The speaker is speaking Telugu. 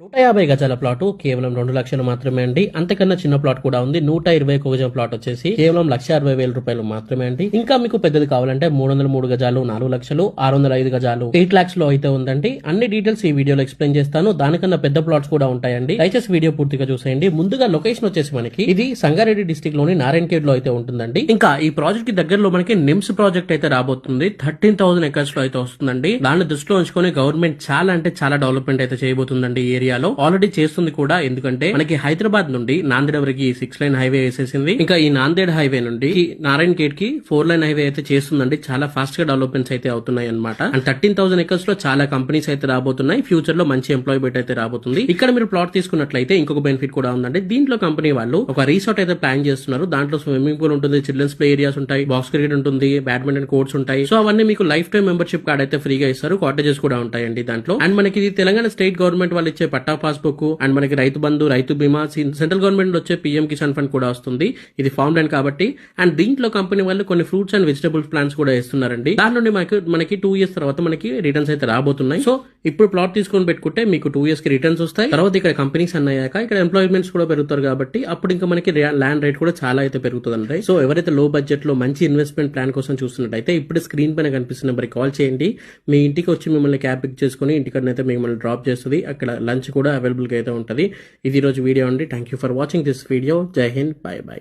150 గజాల ప్లాట్ కేవలం 2 లక్షలు మాత్రమే అండి. అంతకన్నా చిన్న ప్లాట్ కూడా ఉంది. 121 గజం ప్లాట్ వచ్చేసి కేవలం 1,60,000 రూపాయలు మాత్రమే అండి. ఇంకా మీకు పెద్దది కావాలంటే 303 గజాలు 4 లక్షలు, 605 గజాలు 8 lakhs లో అయితే ఉందండి. అన్ని డీటెయిల్స్ ఈ వీడియోలో ఎక్స్ప్లెయిన్ చేస్తాను. దానికన్నా పెద్ద ప్లాట్స్ కూడా ఉంటాయండి. దయచేసి వీడియో పూర్తిగా చూసేయండి. ముందుగా లొకేషన్ వచ్చేసి మనకి ఇది సంగారెడ్డి డిస్ట్రిక్ట్ లోని నారాయణఖేడ్ లో అయితే ఉంటుందండి. ఇంకా ఈ ప్రాజెక్ట్ కి దగ్గరలో మనకి నిమ్స్ ప్రాజెక్ట్ అయితే రాబోతుంది. 13,000 acres లో అయితే వస్తుందండి. దాన్ని దృష్టిలో ఉంచుకొని గవర్నమెంట్ చాలా అంటే చాలా డెవలప్మెంట్ అయితే చేయబోతుందండి ఈ ఏరియాలో. ఆల్రెడీ చేస్తుంది కూడా. ఎందుకంటే మనకి హైదరాబాద్ నుండి నాందేడ్ వరకు 6 lane హైవే వేసేసింది. ఇంకా ఈ నాందేడ్ హైవే నుండి నారాయణ్ గేట్ కి 4 lane హైవే అయితే చేస్తుందండి. చాలా ఫాస్ట్ గా డెవలప్మెంట్స్ అయితే అవుతున్నాయి అనమాట. అండ్ 13,000 acres లో చాలా కంపెనీస్ అయితే రాబోతున్నాయి. ఫ్యూచర్ లో మంచి ఎంప్లాయ్మెంట్ అయితే రాబోతుంది. ఇక్కడ మీరు ప్లాట్ తీసుకున్నట్లయితే ఇంకొక బెనిఫిట్ కూడా ఉందండి. దీంట్లో కంపెనీ వాళ్ళు ఒక రిసార్ట్ అయితే ప్లాన్ చేస్తున్నారు. దాంట్లో స్విమ్మింగ్ పూల్ ఉంటుంది, చిల్డ్రన్స్ ప్లే ఏరియాస్ ఉంటాయి, బాక్స్ క్రికెట్ ఉంటుంది, బ్యాడ్మింటన్ కోర్ట్స్ ఉంటాయి. సో అవన్నీ మీకు లైఫ్ టైం మెంబర్షిప్ కార్డ్ అయితే ఫ్రీగా ఇస్తారు. కాటేజెస్ కూడా ఉంటాయండి దాంట్లో. అండ్ మనకి ఇది తెలంగాణ స్టేట్ గవర్నమెంట్ వాళ్ళు ఇచ్చే పట్టా పాస్బుక్ అండ్ మనకి రైతు బంధు, రైతు బీమా, సెంట్రల్ గవర్నమెంట్ వచ్చే పీఎం కిసాన్ ఫండ్ కూడా వస్తుంది. ఇది ఫార్మ్ ల్యాండ్ కాబట్టి. అండ్ దీంట్లో కంపెనీ వాళ్ళు కొన్ని ఫ్రూట్స్ అండ్ వెజిటబుల్స్ ప్లాంట్స్ కూడా ఇస్తున్నారండి. దాని నుండి మనకి 2 years తర్వాత మనకి రిటర్న్స్ అయితే రాబోతున్నాయి. సో ఇప్పుడు ప్లాట్ తీసుకొని పెట్టుకుంటే మీకు 2 years కి రిటర్న్స్ వస్తాయి. తర్వాత ఇక్కడ కంపెనీస్ అన్నాయాక ఇక్కడ ఎంప్లాయ్మెంట్స్ కూడా పెరుగుతారు కాబట్టి అప్పుడు ఇంకా మనకి ల్యాండ్ రేట్ కూడా చాలా అయితే పెరుగుతుంది. సో ఎవరైతే లో బడ్జెట్ లో మంచి ఇన్వెస్ట్మెంట్ ప్లాన్ కోసం చూస్తున్నట్టయితే ఇప్పుడు స్క్రీన్ పైన కనిపిస్తున్న నెంబర్కి కాల్ చేయండి. మీ ఇంటికి వచ్చి మిమ్మల్ని క్యాబ్ పిక్ చేసుకుని ఇంటికైతే మిమ్మల్ని డ్రాప్ చేస్తుంది. అక్కడ లంచ్ కూడా అవైలబుల్ గా అయితే ఉంటుంది. ఇది రోజు వీడియో అండి. Thank you for watching this video. జై హింద్, బై బై.